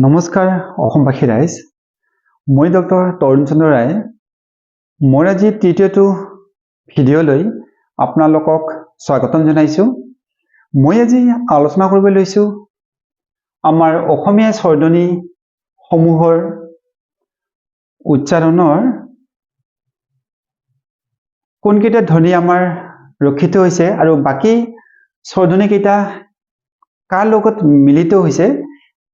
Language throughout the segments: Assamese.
নমস্কাৰ অসমবাসী ৰাইজ, মই ডক্টৰ তৰুণ চন্দ্ৰ ৰায়। মই আজি তৃতীয়টো ভিডিঅ'লৈ আপোনালোকক স্বাগতম জনাইছোঁ। মই আজি আলোচনা কৰিব লৈছোঁ আমাৰ অসমীয়া স্বৰধ্বনিসমূহৰ উচ্চাৰণৰ কোনকেইটা ধ্বনি আমাৰ ৰক্ষিত হৈছে আৰু বাকী স্বৰধ্বনিকেইটা কাৰ লগত মিলিত হৈছে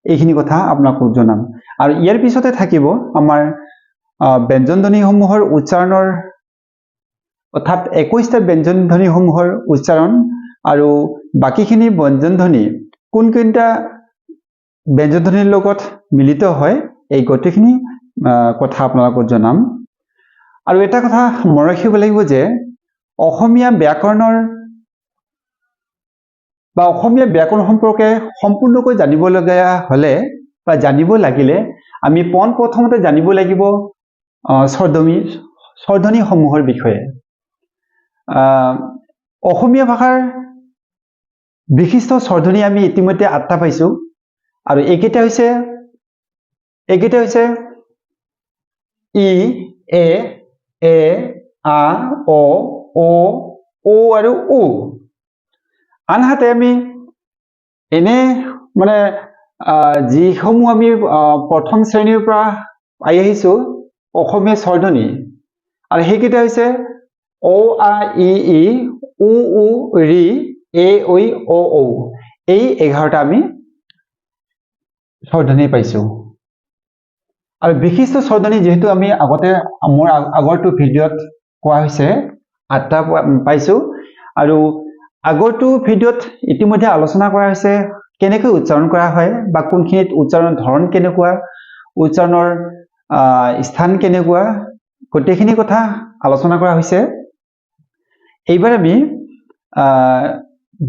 এইখিনি কথা আপোনালোকক জনাম। আৰু ইয়াৰ পিছতে থাকিব আমাৰ ব্যঞ্জন ধ্বনিসমূহৰ উচ্চাৰণৰ অৰ্থাৎ 21টা ব্যঞ্জন ধ্বনিসমূহৰ উচ্চাৰণ আৰু বাকীখিনি ব্যঞ্জন ধ্বনি কোনকেইটা ব্যঞ্জন ধ্বনিৰ লগত মিলিত হয় এই গোটেইখিনি কথা আপোনালোকক জনাম। আৰু এটা কথা মনত ৰাখিব লাগিব যে অসমীয়া ব্যাকৰণ সম্পৰ্কে সম্পূৰ্ণকৈ জানিবলগীয়া হ'লে বা জানিব লাগিলে আমি প্ৰথমতে জানিব লাগিব স্বৰধ্বনিসমূহৰ বিষয়ে। অসমীয়া ভাষাৰ বিশিষ্ট স্বৰধ্বনি আমি ইতিমধ্যে 8টা পাইছোঁ আৰু এইকেইটা হৈছে ই, এ, আ, অ, ও আৰু উ। আনহাতে আমি এনে যিসমূহ আমি প্ৰথম শ্ৰেণীৰ পৰা পাই আহিছোঁ অসমীয়া স্বৰধ্বনি, আৰু সেইকেইটা হৈছে অ, আ, ই, উ, ঋ, এ, ঐ, অ, ঔ। এই 11টা আমি স্বৰধ্বনি পাইছোঁ। আৰু বিশিষ্ট স্বৰধ্বনি যিহেতু আমি মোৰ আগৰটো ভিডিঅ'ত কোৱা হৈছে 8টা পাইছোঁ, আৰু আগৰটো ভিডিঅ'ত ইতিমধ্যে আলোচনা কৰা হৈছে কেনেকৈ উচ্চাৰণ কৰা হয় বা কোনখিনিত উচ্চাৰণৰ ধৰণ কেনেকুৱা, উচ্চাৰণৰ স্থান কেনেকুৱা, গোটেইখিনি কথা আলোচনা কৰা হৈছে। এইবাৰ আমি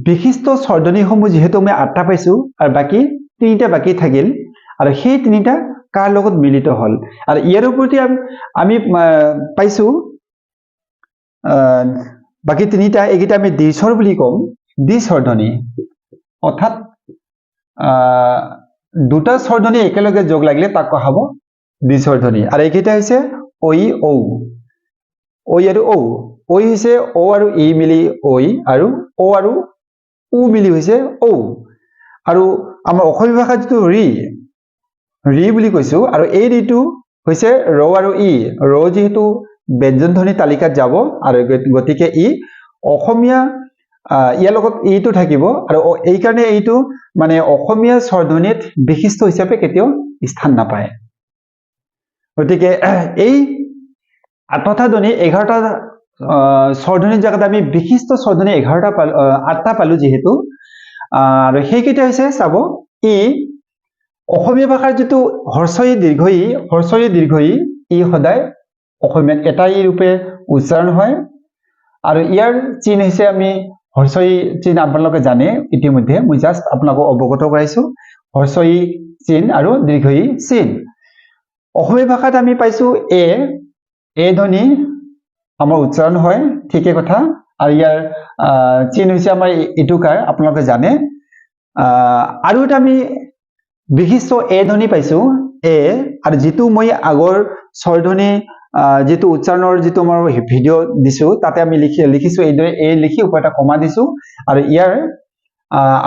বিশিষ্ট স্বৰধ্বনিসমূহ যিহেতু আমি 8টা পাইছোঁ আৰু বাকী 3টা বাকী থাকিল, আৰু সেই 3টা কাৰ লগত মিলিত হ'ল, আৰু ইয়াৰ ওপৰতে আমি পাইছোঁ বাকী 3টা, এইকেইটা আমি দ্বিস্বৰ বুলি কম। দ্বিস্বৰধ্বনি অৰ্থাৎ 2টা স্বৰধ্বনি একেলগে যোগ লাগিলে তাক কোৱা হ'ব দ্বিস্বৰধ্বনি। আৰু এইকেইটা হৈছে ঐ, ঔ। ঐ আৰু ঔ। ঐ হৈছে অ আৰু ই মিলি ঐ, আৰু অ আৰু উ মিলি হৈছে ঔ। আৰু আমাৰ অসমীয়া ভাষাত যিটো ৰি বুলি কৈছোঁ, আৰু এই ৰিটো হৈছে ৰ আৰু ই। ৰ যিহেতু ব্যঞ্জন ধ্বনি তালিকাত যাব, আৰু গতিকে ই অসমীয়া ইয়াৰ লগত ইটো থাকিব, আৰু এইকাৰণে এইটো অসমীয়া স্বৰধ্বনিত বিশিষ্ট হিচাপে কেতিয়াও স্থান নাপায়। গতিকে এই 8টা ধ্বনি 11টা স্বৰধ্বনিৰ জেগাত আমি বিশিষ্ট স্বৰধ্বনি 8টা পালোঁ যিহেতু, আৰু সেইকেইটা হৈছে চাব, ই অসমীয়া ভাষাৰ যিটো হ্ৰস্ব ই দীৰ্ঘ ই সদায় অসমীয়াত এটা ই ৰূপে উচ্চাৰণ হয়, আৰু ইয়াৰ চিন হৈছে আমি হ্ৰস্ব ই চিন আপোনালোকে জানে ইতিমধ্যে, মই জাষ্ট আপোনালোকক অৱগত কৰাইছোঁ হ্ৰস্ব ই চিন আৰু দীৰ্ঘ ই চিন। অসমীয়া ভাষাত আমি পাইছোঁ এ ধ্বনি আমাৰ উচ্চাৰণ হয়, ঠিকে কথা, আৰু ইয়াৰ চিন হৈছে আমাৰ ইটোকাৰ, আপোনালোকে জানে। আৰু এটা আমি বিশিষ্ট এ ধ্বনি পাইছোঁ, আৰু যিটো মই আগৰ স্বৰধ্বনি যিটো উচ্চাৰণৰ যিটো আমাৰ ভিডিঅ' দিছোঁ তাতে আমি লিখিছোঁ এইদৰে, এ লিখি ওপৰত এটা কমা দিছোঁ, আৰু ইয়াৰ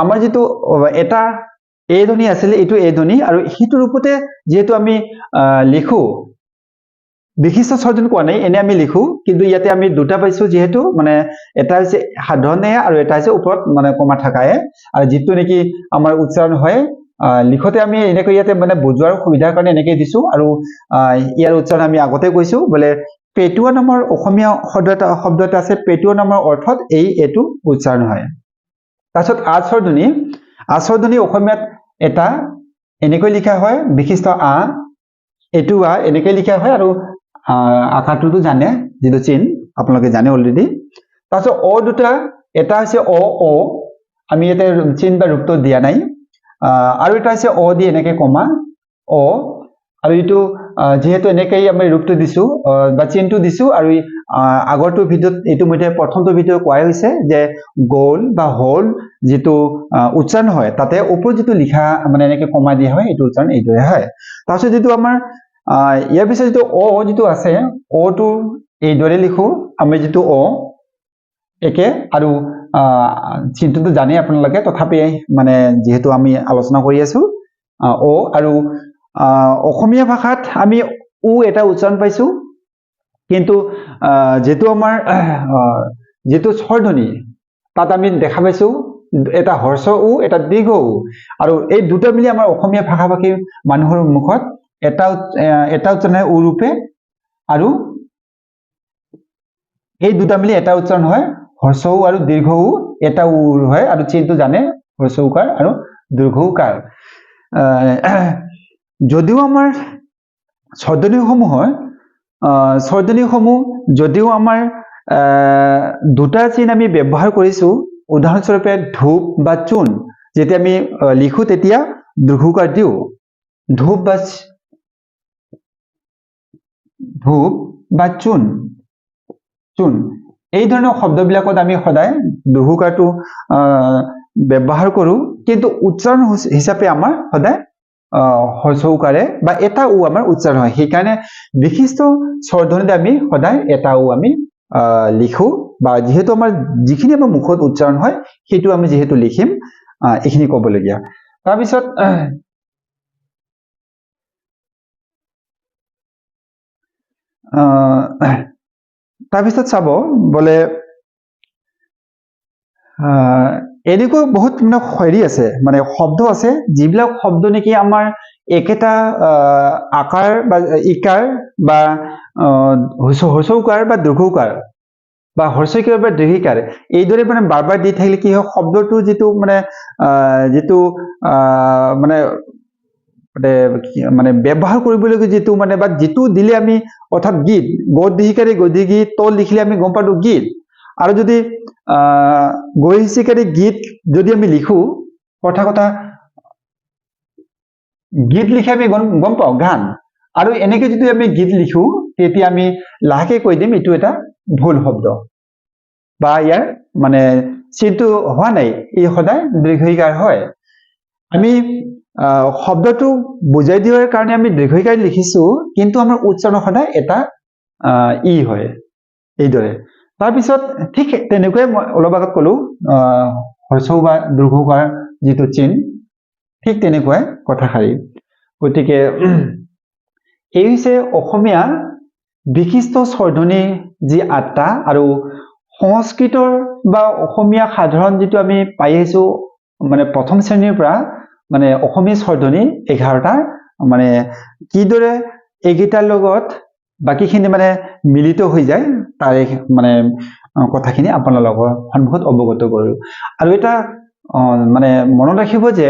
আমাৰ যিটো এটা এ ধ্বনি আছিলে এইটো এ ধ্বনি, আৰু সেইটো ৰূপতে যিহেতু আমি লিখোঁ, বিশিষ্ট স্বৰধ্বনি কোৱা নাই, এনে আমি লিখোঁ, কিন্তু ইয়াতে আমি 2টা পাইছোঁ যিহেতু, এটা হৈছে সাধাৰণ এ আৰু এটা হৈছে ওপৰত কমা থকা এ, আৰু যিটো নেকি আমাৰ উচ্চাৰণ হয় লিখোতে আমি এনেকৈ ইয়াতে বুজোৱাৰ সুবিধাৰ কাৰণে এনেকৈ দিছোঁ। আৰু ইয়াৰ উচ্চাৰণ আমি আগতে কৈছোঁ, বোলে পেটুৱা নামৰ অসমীয়া শব্দ এটা আছে, পেটুৱা নামৰ অৰ্থত এইটো উচ্চাৰণ হয়। তাৰপিছত আ স্বৰধ্বনি অসমীয়াত এটা এনেকৈ লিখা হয়, বিশিষ্ট আ, এইটো আ এনেকৈ লিখা হয়, আৰু আকাৰটোতো জানে, যিটো চিন আপোনালোকে জানে অলৰেডি। তাৰপিছত অ 2টা, এটা হৈছে অ, আমি ইয়াতে চিন বা ৰূপটো দিয়া নাই, আৰু এটা হৈছে অ দি এনেকৈ কমা অ, আৰু এইটো যেহেতু এনেকৈ আমি ৰূপটো দিছো বা চিহ্নটো দিছো আৰু আগৰটো ভিডিঅ'ত এইটো মতে প্ৰথমটো ভিডিঅ' কোৱাই হৈছে যে গোল বা হোল যেটো উচ্চাৰণ হয় তাতে ওপৰত যেটো লিখা মানে এনেকৈ কমা দিয়া হয় এইটো উচ্চাৰণ এইটোৱে হয় তাৰপিছত যেটো আমাৰ ইয়াৰ পিছত যেটো অ যেটো আছে অ টো এইদৰে লিখো আমি যেটো অ একে আৰু চিহ্নটো জানে আপোনালোকে তথাপি মানে যেহেতু আমি আলোচনা কৰি আছো অ আৰু অসমীয়া ভাষাত আমি উ এটা উচ্চাৰণ পাইছো কিন্তু যেটো আমাৰ যেটো স্বৰধ্বনি তাত আমি দেখা পাইছো এটা হৰ্ষ উ এটা দীৰ্ঘ উ আৰু এই দুটা মিলি আমাৰ অসমীয়া ভাষা-ভাষী মানুহৰ মুখত এটা উচ্চাৰণ উ ৰূপে আৰু এই দুটা মিলি এটা উচ্চাৰণ হয় হৰ্ষ উ আৰু দীৰ্ঘ উ এটা উ হয় আৰু চিহ্নটো জানে হৰ্ষ উকাৰ আৰু দীৰ্ঘ উকাৰ যদিও আমাৰ স্বৰধ্বনিসমূহ যদিও আমাৰ দুটা চিহ্ন আমি ব্যৱহাৰ কৰিছো উদাহৰণস্বৰূপে ধূপ বা চূণ যেতিয়া আমি লিখো তেতিয়া দীৰ্ঘকাৰ দিও ধূপ বা চূণ এই ধৰণৰ শব্দবিলাকত আমি সদায় দীৰ্ঘকাৰটো ব্যৱহাৰ কৰো কিন্তু উচ্চাৰণ হিচাপে আমাৰ সদায় হৰ্ষ উকাৰে বা এটা উ আমাৰ উচ্চাৰণ হয় সেইকাৰণে বিশিষ্ট স্বৰধ্বনিত আমি সদায় এটা উ আমি লিখো বা যেহেতু আমাৰ যিখিনি আমাৰ মুখত উচ্চাৰণ হয় সেইটো আমি যেহেতু লিখিম এইখিনি ক'বলগীয়া তাৰপিছত চাব বোলে এনেকুৱা বহুত মানে হেৰি আছে মানে শব্দ আছে যিবিলাক শব্দ নেকি আমাৰ একেটা আকাৰ বা ইকাৰ বা হৰ্ষ উকাৰ বা দীৰ্ঘ উকাৰ বা হৰ্ষইকাৰ বা দীৰ্ঘিকাৰ এইদৰে মানে বাৰ বাৰ দি থাকিলে কি হয় শব্দটো যিটো মানে ব্যৱহাৰ কৰিবলগীয়া যিটো মানে বা যিটো দিলে আমি অৰ্থাৎ গীত গদ দীৰ্ঘিকাৰে গদ্য গীত তল লিখিলে আমি গম পালো গীত আৰু যদি গৈছিকাৰী গীত যদি আমি লিখো কথা গীত লিখে আমি গম পাওঁ গান আৰু এনেকে যদি আমি গীত লিখো তেতিয়া আমি লাহেকে কৈ দিম এইটো এটা ভুল শব্দ বা ইয়াৰ মানে চিহ্নটো হোৱা নাই ই সদায় দীৰ্ঘিকাৰ হয় আমি শব্দটো বুজাই দিয়াৰ কাৰণে আমি দীৰ্ঘিকাৰ লিখিছো কিন্তু আমাৰ উচ্চাৰণ সদায় এটা ই হয় এইদৰে তাৰপিছত ঠিক তেনেকৈ মই অলপ আগত কলো হৰ্ষ বা দীৰ্ঘ উকাৰ যিটো চিহ্ন ঠিক তেনেকুৱাই কথাষাৰি গতিকে এই হৈছে অসমীয়া বিশিষ্ট স্বৰধ্বনি যি ৮টা আৰু সংস্কৃতৰ বা অসমীয়া সাধাৰণ যিটো আমি পাই আহিছো মানে প্ৰথম শ্ৰেণীৰ পৰা মানে অসমীয়া স্বৰধ্বনি 11টা মানে কিদৰে এইকেইটাৰ লগত বাকীখিনি মানে মিলিত হৈ যায় তাৰে মানে কথাখিনি আপোনালোকৰ সন্মুখত অৱগত কৰো আৰু এটা মানে মনত ৰাখিব যে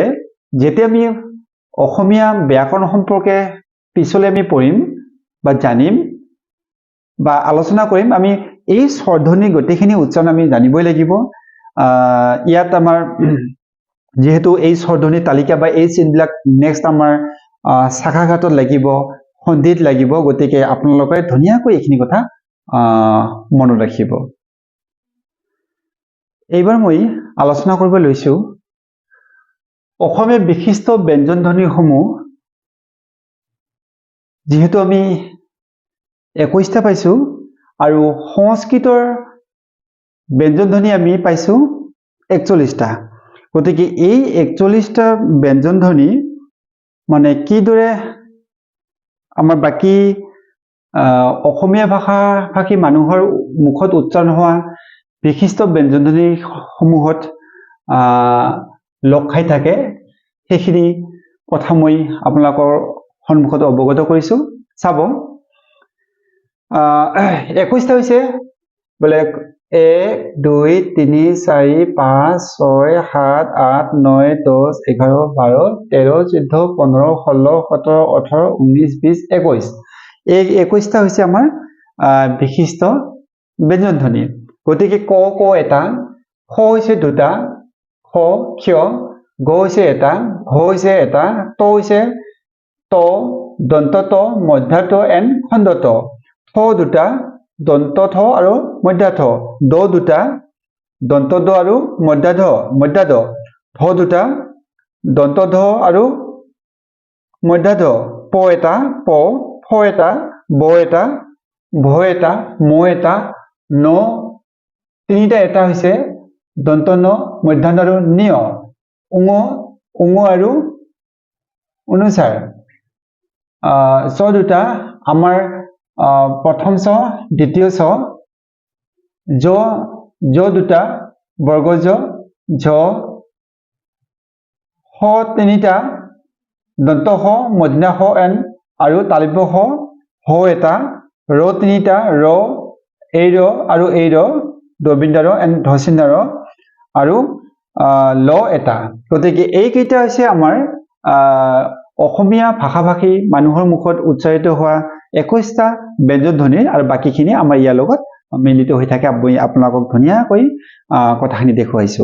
যেতিয়া আমি অসমীয়া ব্যাকৰণ সম্পৰ্কে পিছলৈ আমি পঢ়িম বা জানিম বা আলোচনা কৰিম আমি এই স্বৰধ্বনি গোটেইখিনি উচ্চাৰণ আমি জানিবই লাগিব ইয়াত আমাৰ যেহেতু এই স্বৰধ্বনি তালিকা বা এই চিহ্নবিলাক নেক্সট আমাৰ শাখাঘাটত লাগিব সন্ধিত লাগিব গতিকে আপোনালোকে ধুনীয়াকৈ এইখিনি কথা মনত ৰাখিব এইবাৰ মই আলোচনা কৰিব লৈছো অসমীয়া বিশিষ্ট ব্যঞ্জন ধ্বনিসমূহ যেহেতু আমি 21টা পাইছো আৰু সংস্কৃতৰ ব্যঞ্জন ধ্বনি আমি পাইছো 41টা গতিকে এই 41টা ব্যঞ্জন ধ্বনি মানে কিদৰে আমাৰ বাকী অসমীয়া ভাষী মানুহৰ মুখত উচ্চাৰণ হোৱা বিশিষ্ট ব্যঞ্জন ধ্বনি সমূহত লগ খাই থাকে সেইখিনি কথা মই আপোনালোকৰ সন্মুখত অৱগত কৰিছো চাব 21টা হৈছে বোলে 1 2 3 4 5 6 7 8 9 10 11 12 13 14 15 16 17 18 19 20 21 এই 21টা হৈছে আমাৰ বিশিষ্ট ব্যঞ্জন ধ্বনি গতিকে ক এটা খ হৈছে দুটা খ ক্ষয় গ হৈছে এটা ঘ হৈছে এটা ত হৈছে ত দন্ত ত মধ্য ত এণ্ড খণ্ড ত থ দুটা দন্ত থ আৰু মধ্য থ দ দুটা দন্ত দ আৰু মধ্য দ ধ দুটা দন্ত ধ আৰু মধ্য ধ প এটা প ফ এটা ব এটা ভ এটা ম এটা ন তিনিটা এটা হৈছে দন্ত ন মধ্যাহ্ন আৰু নিয় উঙ আৰু অনুসাৰ চ দুটা আমাৰ প্ৰথম চ দ্বিতীয় চ জ দুটা বৰ্গ ঝ হ তিনিটা দন্ত হ মধ্যাহ্ন হ এন আৰু তালব্য হ এটা ৰ তিনিটা ৰ এই ৰ আৰু এই ৰ দবিন্দা ৰ এন ধচিন্দা ৰ আৰু ল এটা গতিকে এইকেইটা হৈছে আমাৰ অসমীয়া ভাষা-ভাষী মানুহৰ মুখত উচ্চাৰিত হোৱা 21টা ব্যঞ্জন ধ্বনি আৰু বাকীখিনি আমাৰ ইয়াৰ লগত মিলিত হৈ থাকে আপোনালোকক ধুনীয়াকৈ কথাখিনি দেখুৱাইছো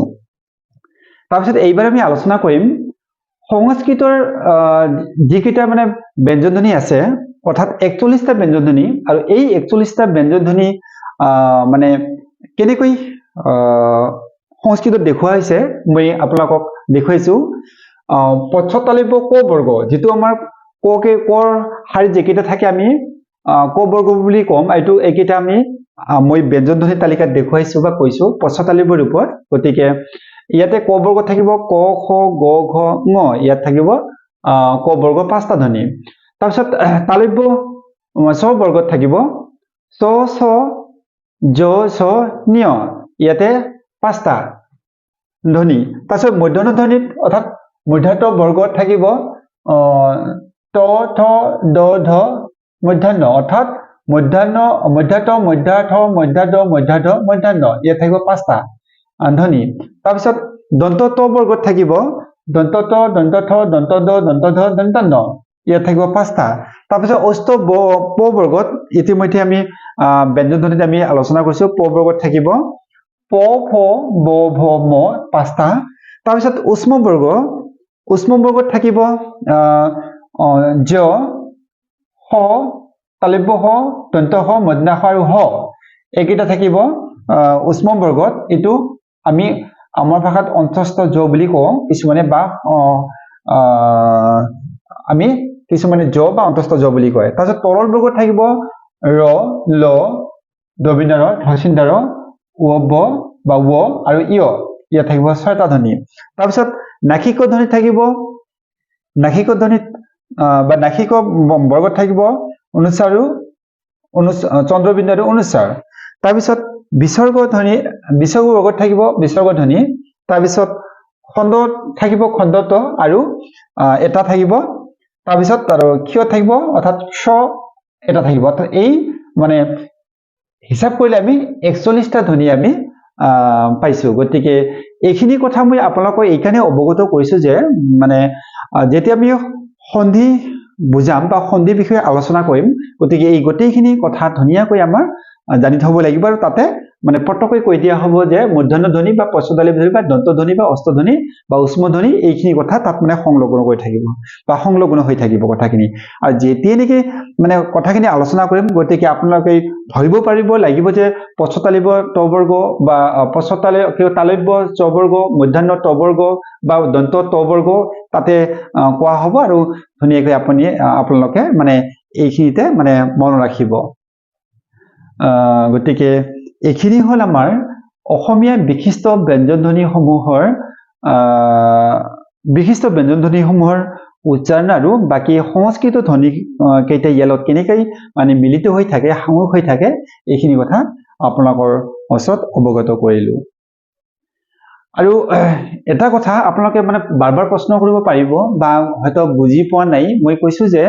তাৰপিছত এইবাৰ আমি আলোচনা কৰিম সংস্কৃতৰ যিকেইটা মানে ব্যঞ্জন ধ্বনি আছে অৰ্থাৎ 41টা ব্যঞ্জন ধ্বনি আৰু এই 41টা ব্যঞ্জন ধ্বনি মানে কেনেকৈ সংস্কৃতত দেখুওৱা হৈছে মই আপোনালোকক দেখুৱাইছো পশ্চতালব্য ক বৰ্গ যেটো আমাৰ কৰ শাৰী যেকেইটা থাকে আমি ক বৰ্গ বুলি কম এইটো এইকেইটা আমি মই ব্যঞ্জন ধ্বনি তালিকাত দেখুৱাইছো বা কৈছো পশ্চতালব্যৰ ৰূপত গতিকে ইয়াতে ক বৰ্গ থাকিব ক খ গ ঘ ঙ ইয়াত থাকিব ক বৰ্গ 5টা ধ্বনি তাৰপিছত তালব্য ছ বৰ্গত থাকিব চ ছ জ ছ নিয় ইয়াতে 5টা ধ্বনি তাৰপিছত মধ্যাহ্ন ধ্বনিত অৰ্থাৎ মধ্যাহ্ন বৰ্গত থাকিব ত থ দ ধ মধ্যাহ্ন অৰ্থাৎ মধ্যাহ্ন মধ্যাত মধ্যাথ মধ্যাদ মধ্যাধ মধ্যাহ্ন ইয়াত থাকিব 5টা ধ্বনি তাৰপিছত দন্ত ত বৰ্গত থাকিব দন্ত ত দন্ত থ দন্ত দ দন্ত ধ দন্ত ন ইয়াত থাকিব 5টা তাৰপিছত অষ্ট প বৰ্গত ইতিমধ্যে আমি ব্যঞ্জন ধ্বনিত আমি আলোচনা কৰিছো প বৰ্গত থাকিব প ফ ব ভ ম 5টা তাৰপিছত উষ্ম বৰ্গত থাকিব জ হ তালব্য হ দন্ত হ মধ্যাহ্ন হ আৰু হ এইকেইটা থাকিব উষ্ম বৰ্গত এইটো আমি আমাৰ ভাষাত অন্তস্থ জ বুলি কওঁ কিছুমানে বা আমি কিছুমানে জ বা অন্তস্থ জ বুলি কয় তাৰপিছত তৰল বৰ্গত থাকিব ৰ ল দবিন্দা ৰ ধচিন্দা ৰ ৱ ব বা ৱ আৰু ইয় ইয়াত থাকিব 6টা ধ্বনি তাৰপিছত নাসিক ধ্বনিত থাকিব নাসিক ধ্বনিত বা নাসিক বৰ্গত থাকিব অনুস্বাৰ আৰু চন্দ্ৰবিন্দু আৰু অনুস্বাৰ তাৰপিছত বিসৰ্গ বৰ্গত থাকিব বিসৰ্গ ধ্বনি তাৰপিছত খণ্ডত থাকিব খণ্ডত আৰু এটা থাকিব তাৰপিছত আৰু ক্ষয় থাকিব অৰ্থাৎ ছ এটা থাকিব অৰ্থাৎ এই মানে হিচাপ কৰিলে আমি 41টা ধ্বনি আমি পাইছো গতিকে এইখিনি কথা মই আপোনালোকক এইকাৰণে অৱগত কৰিছো যে মানে যেতিয়া আমি সন্ধি বুজাম বা সন্ধি বিষয়ে আলোচনা কৰিম গতিকে এই গোটেইখিনি কথা ধুনীয়াকৈ আমাৰ জানি থব লাগিব আৰু তাতে মানে পটকৈ কৈ দিয়া হ'ব যে মধ্যাহ্ন ধ্বনি বা পশ্চতালব্য ধ্বনি বা দন্ত ধ্বনি বা অষ্ট ধ্বনি বা উষ্ম ধ্বনি এইখিনি কথা তাত মানে সংলগ্ন কৰি থাকিব বা সংলগ্ন হৈ থাকিব কথাখিনি আৰু যেতিয়া নেকি মানে কথাখিনি আলোচনা কৰিম গতিকে আপোনালোকে ধৰিব পাৰিব লাগিব যে পশ্চতালব্য ত বৰ্গ বা তালব্য চ বৰ্গ মধ্যাহ্ন ত বৰ্গ বা দন্ত ত বৰ্গ তাতে কোৱা হ'ব আৰু ধুনীয়াকৈ আপোনালোকে মানে এইখিনিতে মানে মনত ৰাখিব গতিকে এইখিনি হল আমাৰ অসমীয়া বিশিষ্ট ব্যঞ্জন ধ্বনিসমূহৰ উচ্চাৰণ আৰু বাকি সংস্কৃত ধ্বনি কেইটা ইয়াৰ লগত কেনেকৈ মানে মিলিত হৈ থাকে সাঙুৰ হৈ থাকে এইখিনি কথা আপোনালোকৰ ওচৰত অৱগত কৰিলো আৰু এটা কথা আপোনালোকে মানে বাৰ প্ৰশ্ন কৰিব পাৰিব বা হয়তো বুজি পোৱা নাই মই কৈছো যে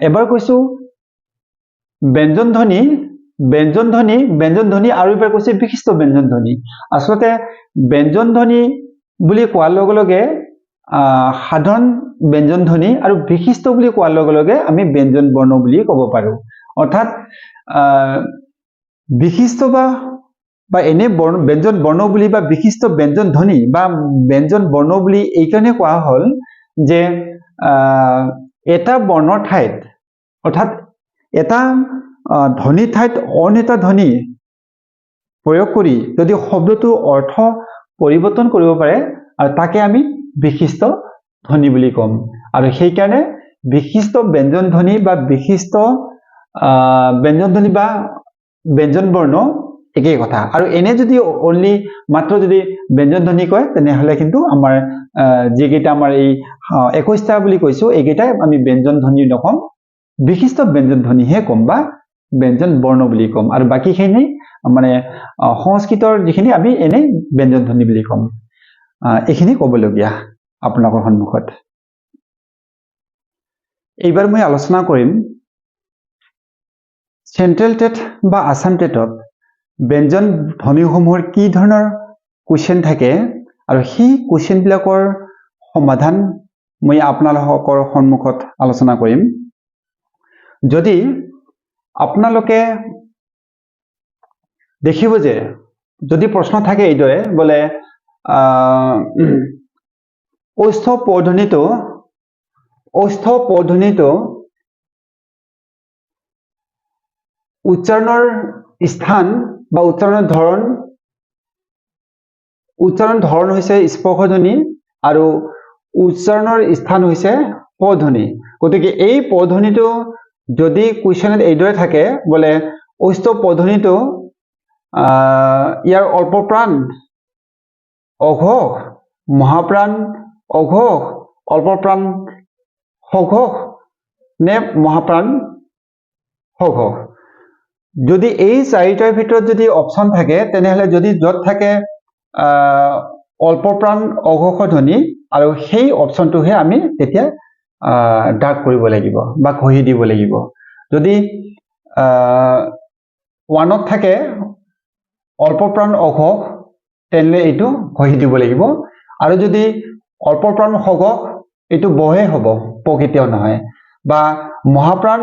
এবাৰ কৈছো ব্যঞ্জন ধ্বনি আৰু এবাৰ কৈছে বিশিষ্ট ব্যঞ্জন ধ্বনি আসলতে ব্যঞ্জন ধ্বনি বুলি কোৱাৰ লগে লগে সাধাৰণ ব্যঞ্জন ধ্বনি আৰু বিশিষ্ট বুলি কোৱাৰ লগে লগে আমি ব্যঞ্জন বৰ্ণ বুলি ক'ব পাৰো অৰ্থাৎ বিশিষ্ট বা এনে ব্যঞ্জন বৰ্ণ বুলি বা বিশিষ্ট ব্যঞ্জন ধ্বনি বা ব্যঞ্জন বৰ্ণ বুলি এই কাৰণে কোৱা হ'ল যে এটা বৰ্ণৰ ঠাইত অৰ্থাৎ এটা ধ্বনিৰ ঠাইত অইন এটা ধ্বনি প্ৰয়োগ কৰি যদি শব্দটোৰ অৰ্থ পৰিৱৰ্তন কৰিব পাৰে আৰু তাকে আমি বিশিষ্ট ধ্বনি বুলি ক'ম আৰু সেইকাৰণে বিশিষ্ট ব্যঞ্জন ধ্বনি বা বিশিষ্ট ব্যঞ্জন ধ্বনি বা ব্যঞ্জন বৰ্ণ একেই কথা আৰু এনে যদি অনলি মাত্ৰ যদি ব্যঞ্জন ধ্বনি কয় তেনেহলে কিন্তু আমাৰ যিকেইটা আমাৰ এই 21টা বুলি কৈছো এইকেইটাই আমি ব্যঞ্জন ধ্বনি নকম বিশিষ্ট ব্যঞ্জন ধ্বনিহে কম বা ব্যঞ্জন বৰ্ণ বুলি কম আৰু বাকীখিনি মানে সংস্কৃতৰ যিখিনি আমি এনে ব্যঞ্জন ধ্বনি বুলি কম এইখিনি ক'বলগীয়া আপোনালোকৰ সন্মুখত এইবাৰ মই আলোচনা কৰিম চেন্ট্ৰেল টেট বা আসাম টেটত ব্যঞ্জন ধ্বনিসমূহৰ কি ধৰণৰ কুৱেশ্যন থাকে আৰু সেই কুৱেশ্যনবিলাকৰ সমাধান মই আপোনালোকৰ সন্মুখত আলোচনা কৰিম যদি আপোনালোকে দেখিব যে যদি প্ৰশ্ন থাকে এইদৰে বোলে ঔষ্ঠ পধ্বনিটো উচ্চাৰণৰ স্থান বা উচ্চাৰণৰ ধৰণ হৈছে স্পৰ্শ ধ্বনি আৰু উচ্চাৰণৰ স্থান হৈছে পধ্বনি গতিকে এই পধ্বনিটো যদি কুৱেশ্যনত এইদৰে থাকে বোলে ঔষ্ঠ পধ্বনিটো ইয়াৰ অল্পপ্ৰাণ অঘোষ মহাপ্ৰাণ অঘোষ অল্পপ্ৰাণ সঘোষ নে মহাপ্ৰাণ সঘোষ যদি এই চাৰিটাৰ ভিতৰত যদি অপচন থাকে তেনেহলে যদি য'ত থাকে অল্পপ্ৰাণ অঘোষ ধ্বনি আৰু সেই অপচনটোহে আমি তেতিয়া ডাৰ্ক কৰিব লাগিব বা ঘঁহি দিব লাগিব যদি 1ত থাকে অল্পপ্ৰাণ অঘোষ তেনেহলে এইটো ঘঁহি দিব লাগিব আৰু যদি অল্পপ্ৰাণ সঘোষ এইটো বহে হ'ব প কেতিয়াও নহয় বা মহাপ্ৰাণ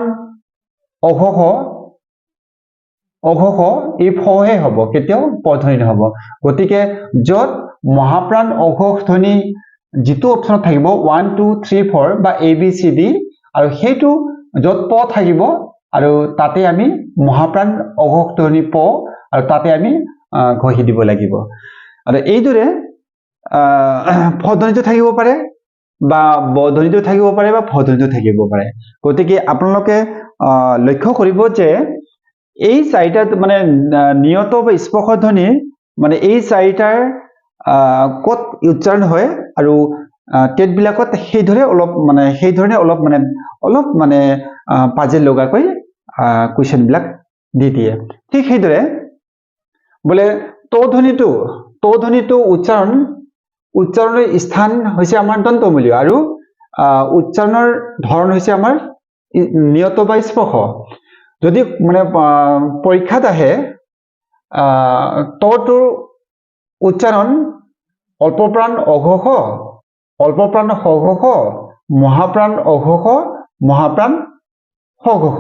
অঘোষ এই ফহে হ'ব কেতিয়াও পধ্বনি নহ'ব গতিকে য'ত মহাপ্ৰাণ অঘোষ ধ্বনি যিটো অপচনত থাকিব 1 2 3 4 বা ABCD আৰু সেইটো য'ত প থাকিব আৰু তাতে আমি মহাপ্ৰাণ অঘোষ ধ্বনি প আৰু তাতে আমি ঘঁহি দিব লাগিব আৰু এইদৰে ফধ্বনিটো থাকিব পাৰে বা বধ্বনিটো থাকিব পাৰে বা ফধ্বনিটো থাকিব পাৰে গতিকে আপোনালোকে লক্ষ্য কৰিব যে এই চাৰিটা মানে নিয়ত বা স্পৰ্শ ধ্বনি মানে এই চাৰিটাৰ ক'ত উচ্চাৰণ হয় আৰু টেট বিলাকত সেইধৰণে অলপ মানে পাজেল লগাকৈ কুৱেশ্যন বিলাক দি দিয়ে ঠিক সেইদৰে বোলে ত ধ্বনিটো উচ্চাৰণৰ স্থান হৈছে আমাৰ দন্তমূলীয় আৰু উচ্চাৰণৰ ধৰণ হৈছে আমাৰ নিয়ত বা স্পৰ্শ যদি মানে পৰীক্ষাত আহে তটোৰ উচ্চাৰণ অল্পপ্ৰাণ অঘোষ অল্পপ্ৰাণ সঘোষ মহাপ্ৰাণ অঘোষ মহাপ্ৰাণ সঘোষ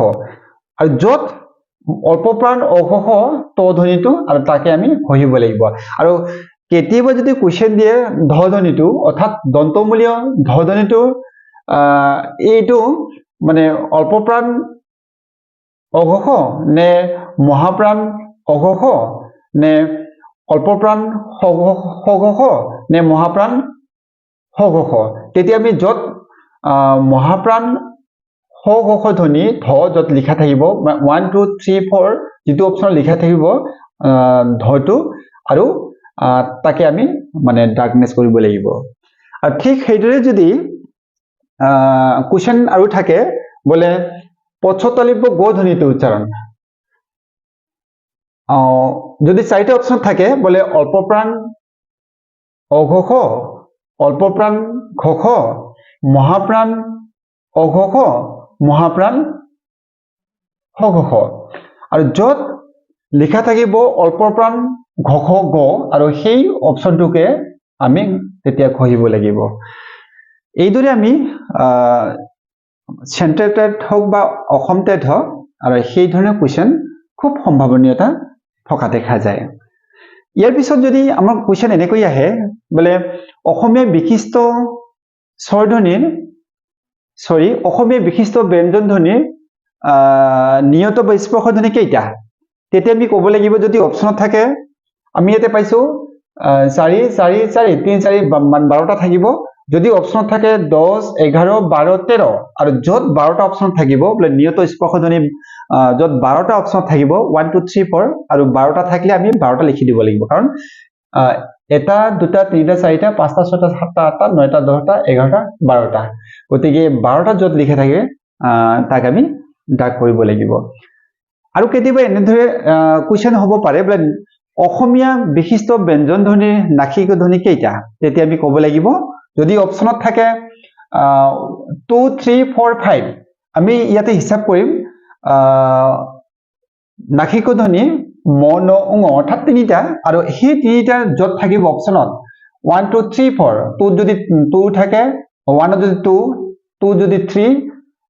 আৰু য'ত অল্পপ্ৰাণ অঘোষ ত ধ্বনিটো আৰু তাকে আমি ঘঁহিব লাগিব আৰু কেতিয়াবা যদি কুৱেশ্যন দিয়ে ধ ধ্বনিটো অৰ্থাৎ দন্তমূলীয় ধ ধ্বনিটো এইটো মানে অল্পপ্ৰাণ অঘোষ নে মহাপ্ৰাণ অঘোষ নে অল্পপ্ৰাণ সঘোষ নে মহাপ্ৰাণ সঘোষ তেতিয়া আমি য'ত মহাপ্ৰাণ সঘোষ ধ্বনি ধ য'ত লিখা থাকিব 1 2 3 4 যিটো অপচন লিখা থাকিব ধটো আৰু তাকে আমি মানে ডাৰ্কনেছ কৰিব লাগিব আৰু ঠিক সেইদৰে যদি কুৱেশ্যন আৰু থাকে বোলে পচ্ছতালিব্য গ ধ্বনিটো উচ্চাৰণ যদি চাৰিটা অপচন থাকে বোলে অল্পপ্ৰাণ অঘোষ অল্পপ্ৰাণ ঘোষ মহাপ্ৰাণ অঘোষ মহাপ্ৰাণ সঘোষ আৰু য'ত লিখা থাকিব অল্পপ্ৰাণ ঘোষ গ আৰু সেই অপচনটোকে আমি তেতিয়া ঘঁহিব লাগিব এইদৰে আমি চেন্ট্ৰেল টেট হওক বা অসম টেট হওক আৰু সেই ধৰণৰ কুৱেশ্যন খুব সম্ভাৱনীয়তা থকা দেখা যায় ইয়াৰ পিছত যদি আমাৰ কুৱেশ্যন এনেকৈ আহে বোলে অসমীয়া বিশিষ্ট স্বৰধ্বনিৰ সৰি অসমীয়া বিশিষ্ট ব্যঞ্জন ধ্বনিৰ নিয়ত বা স্পৰ্শ ধ্বনি কেইটা তেতিয়া আমি ক'ব লাগিব যদি অপচনত থাকে আমি ইয়াতে পাইছো 4 4 4 3 4 মান 12টা থাকিব যদি অপচনত থাকে 10 11 12 13 আৰু যত 12টা অপচন থাকিব বলে নিয়ত স্পৰ্শ ধ্বনি যত 12টা অপচন থাকিব 1 2 3 4 আৰু 12টা থাকিলে আমি 12টা লিখি দিব লাগিব কাৰণ এটা দুটা তিনিটা চাৰিটা পাঁচটা ছয়টা সাতটা আঠটা নয়টা 10টা 11টা 12টা গতিকে 12টা যত লিখা থাকে তাক আমি দাগ কৰিব লাগিব আৰু কেতিয়াবা এনেদৰে কোৱেশ্চন হ'ব পাৰে বলে অসমীয়া বিশিষ্ট ব্যঞ্জন ধ্বনিৰ নাসিক ধ্বনি কেইটা তেতিয়া আমি ক'ব লাগিব যদি অপচনত থাকে 2 3 4 5 আমি ইয়াতে হিসাব কৰিম নাসিক ধ্বনি ম ন ঙ অৰ্থাৎ তিনিটা আৰু সেই তিনিটা যত থাকিব অপচনত 1 2 3 4 2 যদি 2 থাকে 1 যদি 2 2 যদি 3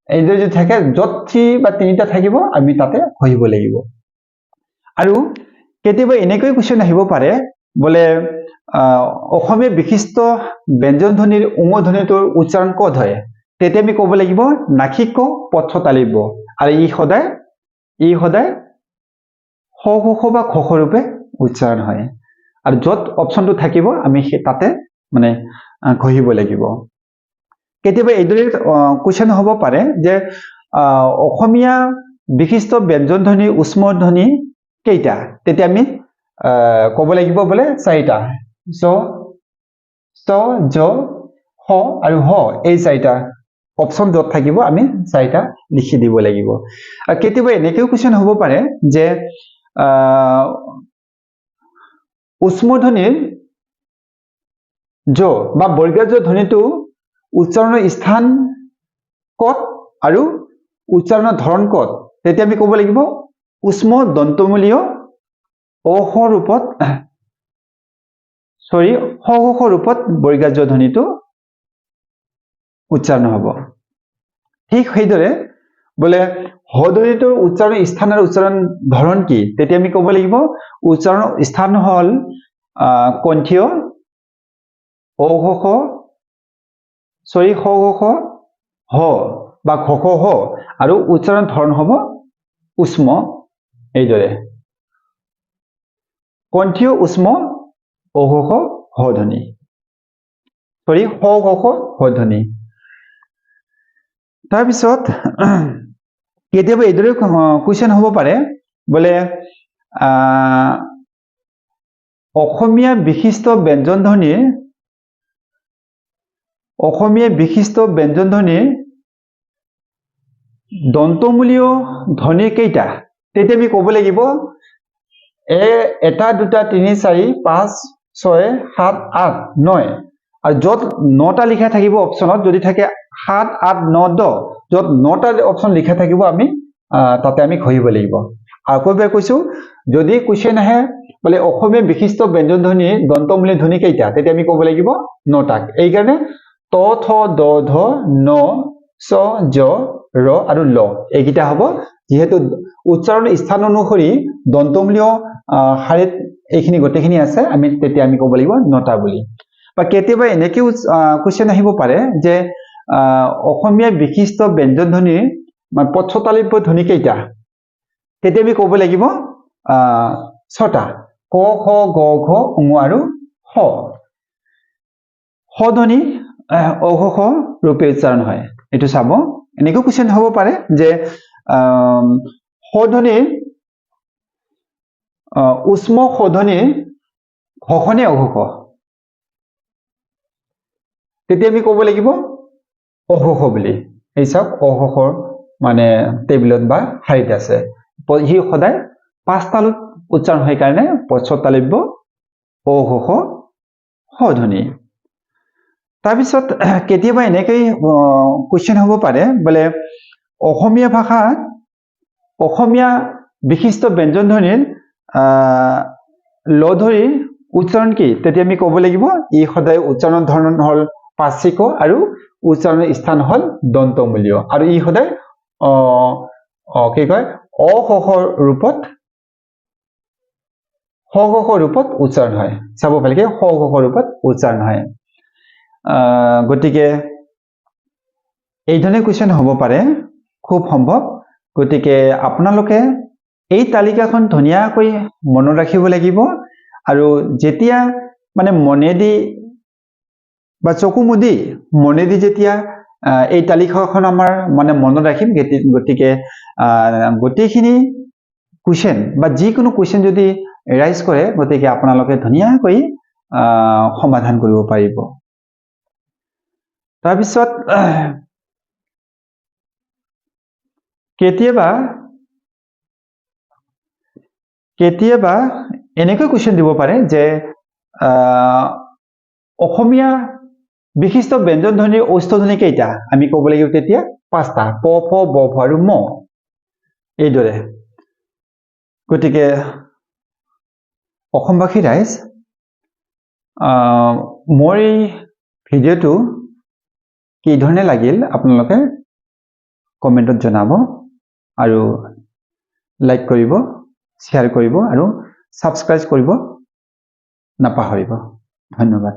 এই যদি থাকে যত 3 বা তিনিটা থাকিব আমি তাতে হইব লাগিব আৰু কেতিয়াবা এনেকৈ কোৱেশ্চন আহিব পাৰে বলে অসমীয়া বিশিষ্ট ব্যঞ্জন ধ্বনিৰ ঙ ধ্বনিটোৰ উচ্চাৰণ কত হয় তেতিয়া আমি ক'ব লাগিব নাসিক পচ্ছতালিব্য আৰু ই সদায় শ শ বা খ খ ৰূপে উচ্চাৰণ হয় আৰু যত অপচনটো থাকিব আমি তাতে মানে ঘহিব লাগিব কেতিয়াবা এইদৰে কোৱেশ্চন হ'ব পাৰে যে অসমীয়া বিশিষ্ট ব্যঞ্জন ধ্বনিৰ উষ্ম ধ্বনি কেইটা তেতিয়া আমি ক'ব লাগিব বলে 4টা জ হ আৰু হ এই 4টা অপচন যত থাকিব আমি 4টা লিখি দিব লাগিব আৰু কেতিয়াবা এনেকেও কোৱেশ্চন হ'ব পাৰে যে উষ্ম ধ্বনিৰ জ বা বৰ্গীয় ধ্বনিটো উচ্চাৰণৰ স্থান কত আৰু উচ্চাৰণৰ ধৰণ কত তেতিয়া আমি ক'ব লাগিব উষ্ম দন্তমূলীয় অহ ৰূপত শ ৰূপত বৰ্গীয় ধ্বনিটো উচ্চাৰণ হ'ব ঠিক সেইদৰে বলে হ ধ্বনিটোৰ উচ্চাৰণ স্থান আৰু উচ্চাৰণ ধৰণ কি তেতিয়া আমি ক'ব লাগিব উচ্চাৰণ স্থান হল কণ্ঠীয় অঘোষ হ বা ঘোষ হ আৰু উচ্চাৰণ ধৰণ হ'ব উষ্ম এইদৰে কণ্ঠীয় উষ্ম অঘোষ হ ধ্বনি হ ধ্বনি তাৰপিছত কেতিয়াবা এইদৰে কোৱেশ্চন হ'ব পাৰে বলে অসমীয়া বিশিষ্ট ব্যঞ্জন ধ্বনিৰ দন্তমূলীয় ধ্বনি কেইটা তেতিয়া আমি ক'ব লাগিব এটা দুটা তিনি চাৰি পাঁচ 6 7 8 9 আৰু যত 9টা লিখা থাকিব অপচনত যদি থাকে 7 8 9 10 যত 9টা অপচন লিখা থাকিব আমি তাতে আমি ঘহিব লাগিব আকৌ এবাৰ কৈছো যদি কোৱেশ্চন আহে বলে অসমীয়া বিশিষ্ট ব্যঞ্জন ধ্বনিৰ দন্তমূলীয় ধ্বনি কেইটা তেতিয়া আমি ক'ব লাগিব 9টা এই কাৰণে ত থ দ ধ ন চ জ ৰ আৰু ল এইকেইটা হ'ব যেহেতু উচ্চাৰণ স্থান অনুসৰি দন্তমূলীয় শাৰীত এইখিনি গোটেইখিনি আছে আমি তেতিয়া আমি ক'ব লাগিব 9টা বুলি বা কেতিয়াবা এনেকেও কোৱেশ্চন আহিব পাৰে যে অসমীয়া বিশিষ্ট ব্যঞ্জন ধ্বনিৰ পচ্ছতালিব্য ধ্বনি কেইটা তেতিয়া আমি ক'ব লাগিব 6টা ক খ গ ঘ ঙ আৰু হ ধ্বনি অঘোষ ৰূপে উচ্চাৰণ হয় এইটো চাব এনেকেও কোৱেশ্চন হ'ব পাৰে যে হ ধ্বনিৰ উষ্ম হ ধ্বনিৰ ঘোষণে অঘোষ তেতিয়া আমি ক'ব লাগিব অঘোষ বুলি এই চাওক অঘোষৰ মানে টেবুলত বা শাৰীত আছে সি সদায় 5টালত উচ্চাৰণ হয় কাৰণে পচ্ছতালিব্য অঘোষ হ ধ্বনি তাৰপিছত কেতিয়াবা এনেকৈ কোৱেশ্চন হ'ব পাৰে বলে অসমীয়া ভাষাত অসমীয়া বিশিষ্ট ব্যঞ্জন ধ্বনিৰ ল ধ্বনিৰ উচ্চাৰণ কি তেতিয়া আমি ক'ব লাগিব ই সদায় উচ্চাৰণ ধৰণ হল পাৰ্শ্বিক আৰু উচ্চাৰণৰ স্থান হল দন্তমূলীয় আৰু ই সদায় কি কয় অঘোষৰ ৰূপত উচ্চাৰণ হয় চাব ভালকে অঘোষৰ ৰূপত উচ্চাৰণ হয় গতিকে এই ধৰণে কুৱেশ্যন হ'ব পাৰে খুব সম্ভৱ গতিকে আপোনালোকে এই তালিকাখন ধুনীয়াকৈ মনত ৰাখিব লাগিব আৰু যেতিয়া মানে মনেদি বা চকু মুদি মনেদি যেতিয়া এই তালিকাখন আমাৰ মানে মনত ৰাখিম গতিকে গোটেইখিনি কুৱেশ্যন বা যিকোনো কুৱেশ্যন যদি ৰাইজ কৰে গতিকে আপোনালোকে ধুনীয়াকৈ সমাধান কৰিব পাৰিব তাৰপিছত কেতিয়াবা এনেকৈ কুৱেশ্যন দিব পাৰে যে অসমীয়া বিশিষ্ট ব্যঞ্জন ধ্বনিৰ ঔষ্ঠ ধ্বনি কেইটা আমি ক'ব লাগিব তেতিয়া 5টা প ফ ব ভ আৰু ম এইদৰে গতিকে অসমবাসী ৰাইজ মোৰ এই ভিডিঅ'টো কি ধৰণে লাগিল আপোনালোকে কমেণ্টত জনাব আৰু লাইক কৰিব শ্বেয়াৰ কৰিব আৰু ছাবস্ক্ৰাইব কৰিব নাপাহৰিব ধন্যবাদ